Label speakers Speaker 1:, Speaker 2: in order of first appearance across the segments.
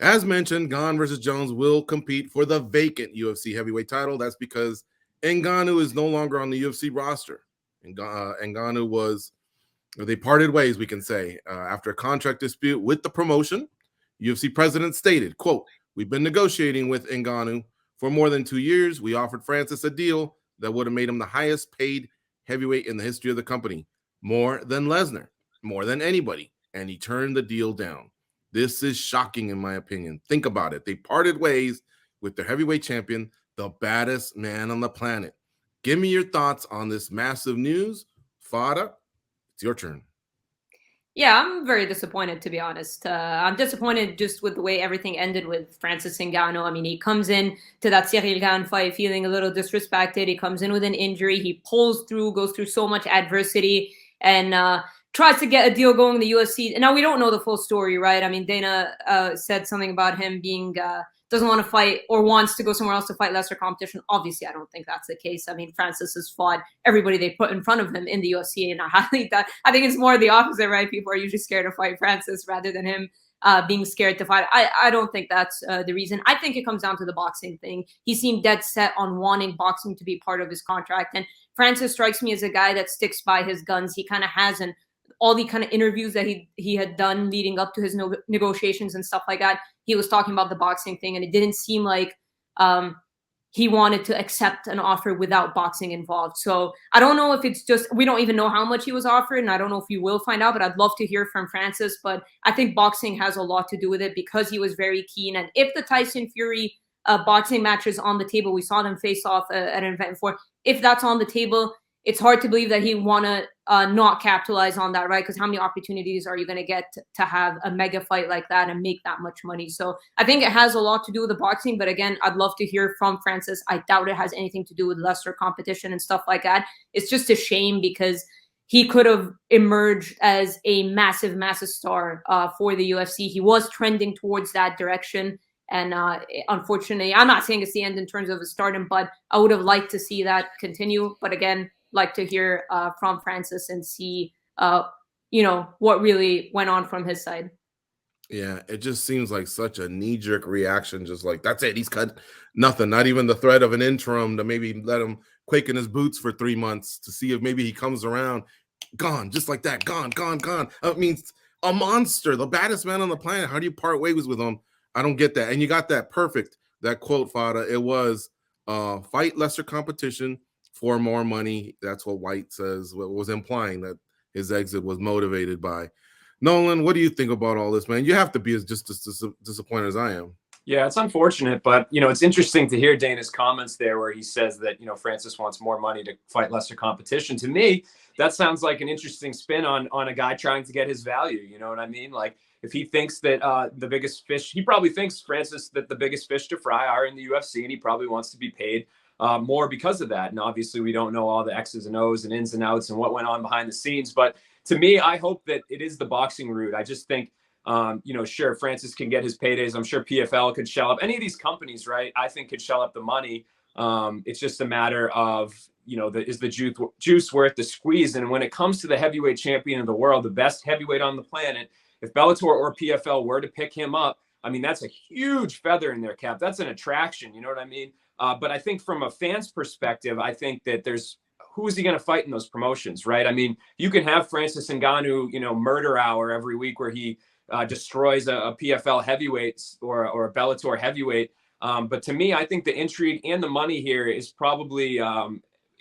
Speaker 1: As mentioned, Gane versus Jones will compete for the vacant UFC heavyweight title. That's because Ngannou is no longer on the UFC roster. Ngannou was, they parted ways, we can say, after a contract dispute with the promotion. UFC president stated, quote, "We've been negotiating with Ngannou for more than 2 years. We offered Francis a deal that would have made him the highest paid heavyweight in the history of the company, more than Lesnar, more than anybody, and he turned the deal down. This is shocking, in my opinion. Think about it. They parted ways with their heavyweight champion, the baddest man on the planet. Give me your thoughts on this massive news. Fada, it's your turn."
Speaker 2: Yeah, I'm very disappointed, to be honest. I'm disappointed just with the way everything ended with Francis Ngannou. I mean, he comes in to that Cyril Gane fight feeling a little disrespected. He comes in with an injury. He pulls through, goes through so much adversity, and tries to get a deal going in the UFC. And now we don't know the full story, right? I mean, Dana said something about him being doesn't want to fight or wants to go somewhere else to fight lesser competition. Obviously, I don't think that's the case. I mean, Francis has fought everybody they put in front of him in the UFC, and I think it's more the opposite, right? People are usually scared to fight Francis rather than him being scared to fight. I don't think that's the reason. I think it comes down to the boxing thing. He seemed dead set on wanting boxing to be part of his contract, and Francis strikes me as a guy that sticks by his guns. He kind of has an all the kind of interviews that he had done leading up to his negotiations and stuff like that, he was talking about the boxing thing, and it didn't seem like he wanted to accept an offer without boxing involved. So I don't know if it's just, we don't even know how much he was offered, and I don't know if you will find out, but I'd love to hear from Francis. But I think boxing has a lot to do with it because he was very keen. And if the Tyson Fury boxing match is on the table, we saw them face off at an event before, if that's on the table, it's hard to believe that he want to not capitalize on that, right? Because how many opportunities are you going to get to have a mega fight like that and make that much money? So I think it has a lot to do with the boxing. But again, I'd love to hear from Francis. I doubt it has anything to do with lesser competition and stuff like that. It's just a shame because he could have emerged as a massive, massive star for the UFC. He was trending towards that direction. And unfortunately, I'm not saying it's the end in terms of his stardom, but I would have liked to see that continue. But again, like to hear from Francis and see, what really went on from his side.
Speaker 1: Yeah, it just seems like such a knee-jerk reaction. Just like, that's it, he's cut. Nothing, not even the threat of an interim to maybe let him quake in his boots for 3 months to see if maybe he comes around. Gone, just like that. Gone, gone, gone. I mean, a monster, the baddest man on the planet. How do you part ways with him? I don't get that. And you got that perfect, that quote, Fada. It was fight lesser competition for more money. That's what White says, what was implying that his exit was motivated by. Nolan, what do you think about all this, man? You have to be just as disappointed as I am.
Speaker 3: Yeah, it's unfortunate, but it's interesting to hear Dana's comments there where he says that Francis wants more money to fight lesser competition. To me, that sounds like an interesting spin on a guy trying to get his value. You know what I mean? Like, if he thinks that the biggest fish, he probably thinks, Francis, that the biggest fish to fry are in the UFC, and he probably wants to be paid more because of that. And obviously, we don't know all the X's and O's and ins and outs and what went on behind the scenes. But to me, I hope that it is the boxing route. I just think, sure, Francis can get his paydays. I'm sure PFL could shell up. Any of these companies, right, I think could shell up the money. It's just a matter of, is the juice worth the squeeze? And when it comes to the heavyweight champion of the world, the best heavyweight on the planet, if Bellator or PFL were to pick him up, I mean, that's a huge feather in their cap. That's an attraction. You know what I mean? But I think from a fan's perspective, I think that who is he going to fight in those promotions, right? I mean, you can have Francis Ngannou, murder hour every week where he destroys a PFL heavyweight or a Bellator heavyweight. But to me, I think the intrigue and the money here is probably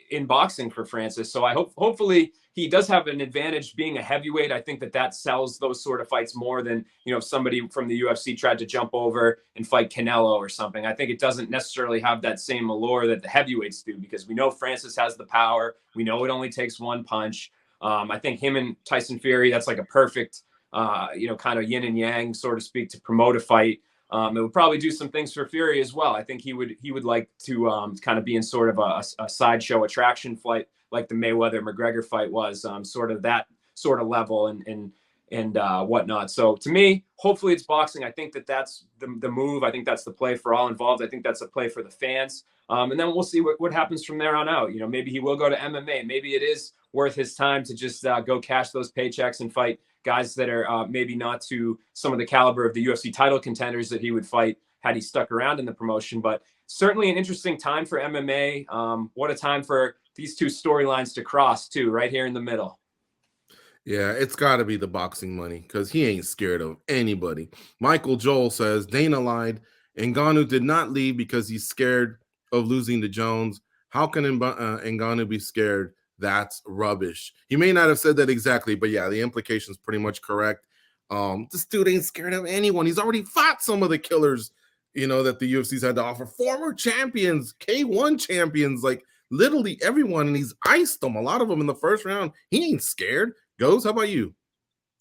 Speaker 3: in boxing for Francis. So I hopefully he does have an advantage being a heavyweight. I think that sells those sort of fights more than, if somebody from the UFC tried to jump over and fight Canelo or something. I think it doesn't necessarily have that same allure that the heavyweights do, because we know Francis has the power. We know it only takes one punch. I think him and Tyson Fury, that's like a perfect, kind of yin and yang, so to speak, to promote a fight. It would probably do some things for Fury as well. I think he would like to kind of be in sort of a sideshow attraction fight like the Mayweather-McGregor fight was, sort of that sort of level and whatnot. So to me, hopefully it's boxing. I think that's the move. I think that's the play for all involved. I think that's a play for the fans. And then we'll see what happens from there on out. Maybe he will go to MMA. Maybe it is worth his time to just go cash those paychecks and fight guys that are maybe not to some of the caliber of the UFC title contenders that he would fight had he stuck around in the promotion. But certainly an interesting time for MMA. What a time for these two storylines to cross too, right here in the middle.
Speaker 1: Yeah, it's got to be the boxing money because he ain't scared of anybody. Michael Joel says Dana lied. Ngannou did not leave because he's scared of losing to Jones. How can Ngannou be scared? That's rubbish. He may not have said that exactly, but yeah, the implication is pretty much correct. This dude ain't scared of anyone. He's already fought some of the killers, that the UFC's had to offer. Former champions, K1 champions, like literally everyone, and he's iced them. A lot of them in the first round. He ain't scared. Goes, how about you?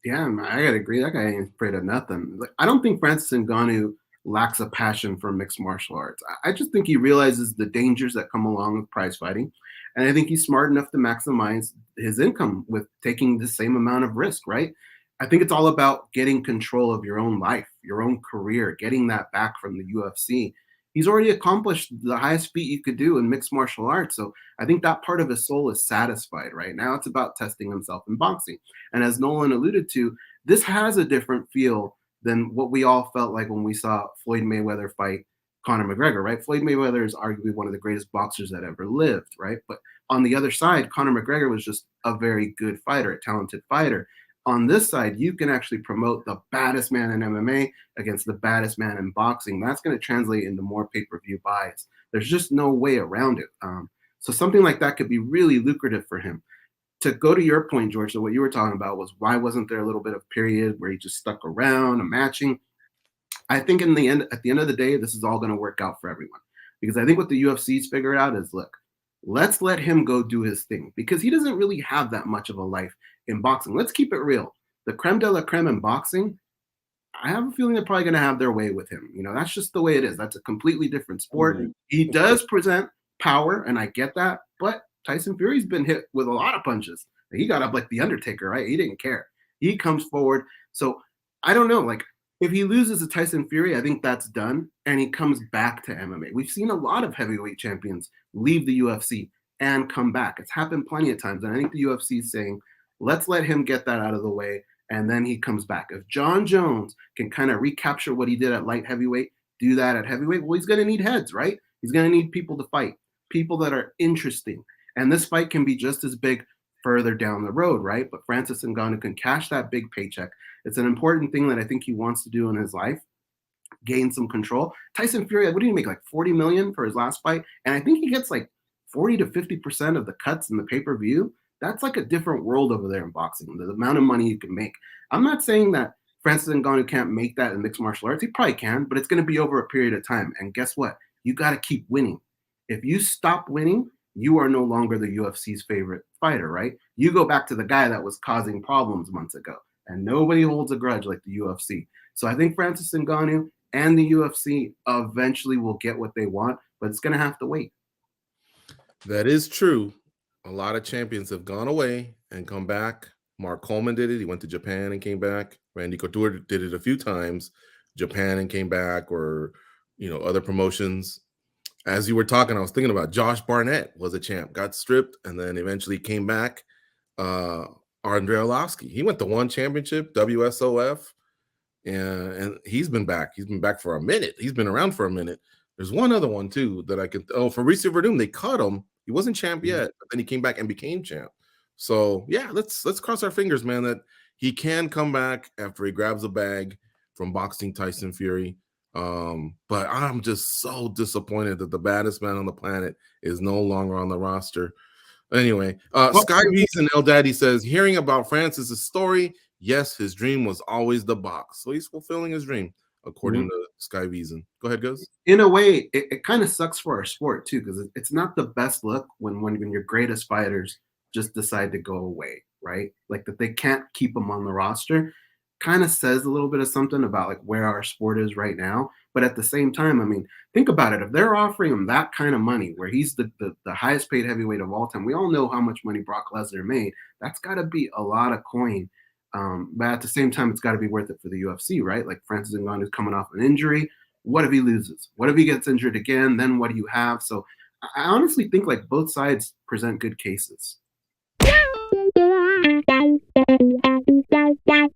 Speaker 4: Yeah, I gotta agree. That guy ain't afraid of nothing. Like, I don't think Francis Ngannou lacks a passion for mixed martial arts. I just think he realizes the dangers that come along with prize fighting, and I think he's smart enough to maximize his income with taking the same amount of risk. Right? I think it's all about getting control of your own life, your own career, getting that back from the UFC. He's already accomplished the highest feat you could do in mixed martial arts. So I think that part of his soul is satisfied right now. It's about testing himself in boxing. And as Nolan alluded to, this has a different feel than what we all felt like when we saw Floyd Mayweather fight Conor McGregor, right? Floyd Mayweather is arguably one of the greatest boxers that ever lived, right? But on the other side, Conor McGregor was just a very good fighter, a talented fighter. On this side, you can actually promote the baddest man in MMA against the baddest man in boxing. That's going to translate into more pay-per-view buys. There's just no way around it. So something like that could be really lucrative for him. To go to your point, George, so what you were talking about was why wasn't there a little bit of period where he just stuck around and matching? I think at the end of the day, this is all going to work out for everyone. Because I think what the UFC's figured out is, look, let's let him go do his thing because he doesn't really have that much of a life in boxing. Let's keep it real. The creme de la creme in boxing, I have a feeling they're probably going to have their way with him. That's just the way it is. That's a completely different sport. Mm-hmm. He does present power, and I get that, but Tyson Fury's been hit with a lot of punches. He got up like the Undertaker, right? He didn't care. He comes forward. So I don't know, like if he loses to Tyson Fury, I think that's done, and he comes back to MMA. We've seen a lot of heavyweight champions leave the UFC and come back. It's happened plenty of times, and I think the UFC is saying, let's let him get that out of the way, and then he comes back. If John Jones can kind of recapture what he did at light heavyweight, do that at heavyweight, well, he's going to need heads, right? He's going to need people to fight, people that are interesting. And this fight can be just as big further down the road, right? But Francis Ngannou can cash that big paycheck. It's an important thing that I think he wants to do in his life, gain some control. Tyson Fury, what did he make, like $40 million for his last fight? And I think he gets like 40 to 50% of the cuts in the pay-per-view. That's like a different world over there in boxing, the amount of money you can make. I'm not saying that Francis Ngannou can't make that in mixed martial arts. He probably can, but it's going to be over a period of time. And guess what? You got to keep winning. If you stop winning, you are no longer the UFC's favorite fighter, right? You go back to the guy that was causing problems months ago, and nobody holds a grudge like the UFC. So I think Francis Ngannou and the UFC eventually will get what they want, but it's going to have to wait.
Speaker 1: That is true. A lot of champions have gone away and come back. Mark Coleman did it. He went to Japan and came back. Randy Couture did it a few times, Japan and came back, or other promotions. As you were talking, I was thinking about Josh Barnett was a champ, got stripped, and then eventually came back. Andrei Arlovsky, he went to one championship, WSOF, and he's been back. He's been back for a minute. He's been around for a minute. There's one other one too that I could. Oh, Fabricio Verdum, they cut him. He wasn't champ yet, but then he came back and became champ. So yeah, let's cross our fingers, man, that he can come back after he grabs a bag from boxing Tyson Fury. But I'm just so disappointed that the baddest man on the planet is no longer on the roster. Anyway, Sky Beast and El Daddy says, hearing about Francis's story, yes, his dream was always the box. So he's fulfilling his dream, according to Sky Beason. Go ahead, Goes.
Speaker 4: In a way, it kind of sucks for our sport too, because it's not the best look when your greatest fighters just decide to go away, right? Like that they can't keep them on the roster. Kind of says a little bit of something about like where our sport is right now. But at the same time, I mean, think about it. If they're offering him that kind of money, where he's the highest paid heavyweight of all time, we all know how much money Brock Lesnar made. That's got to be a lot of coin. But at the same time, it's got to be worth it for the UFC, right? Like Francis Ngannou's coming off an injury. What if he loses? What if he gets injured again? Then what do you have? So I honestly think like both sides present good cases.
Speaker 5: Bye.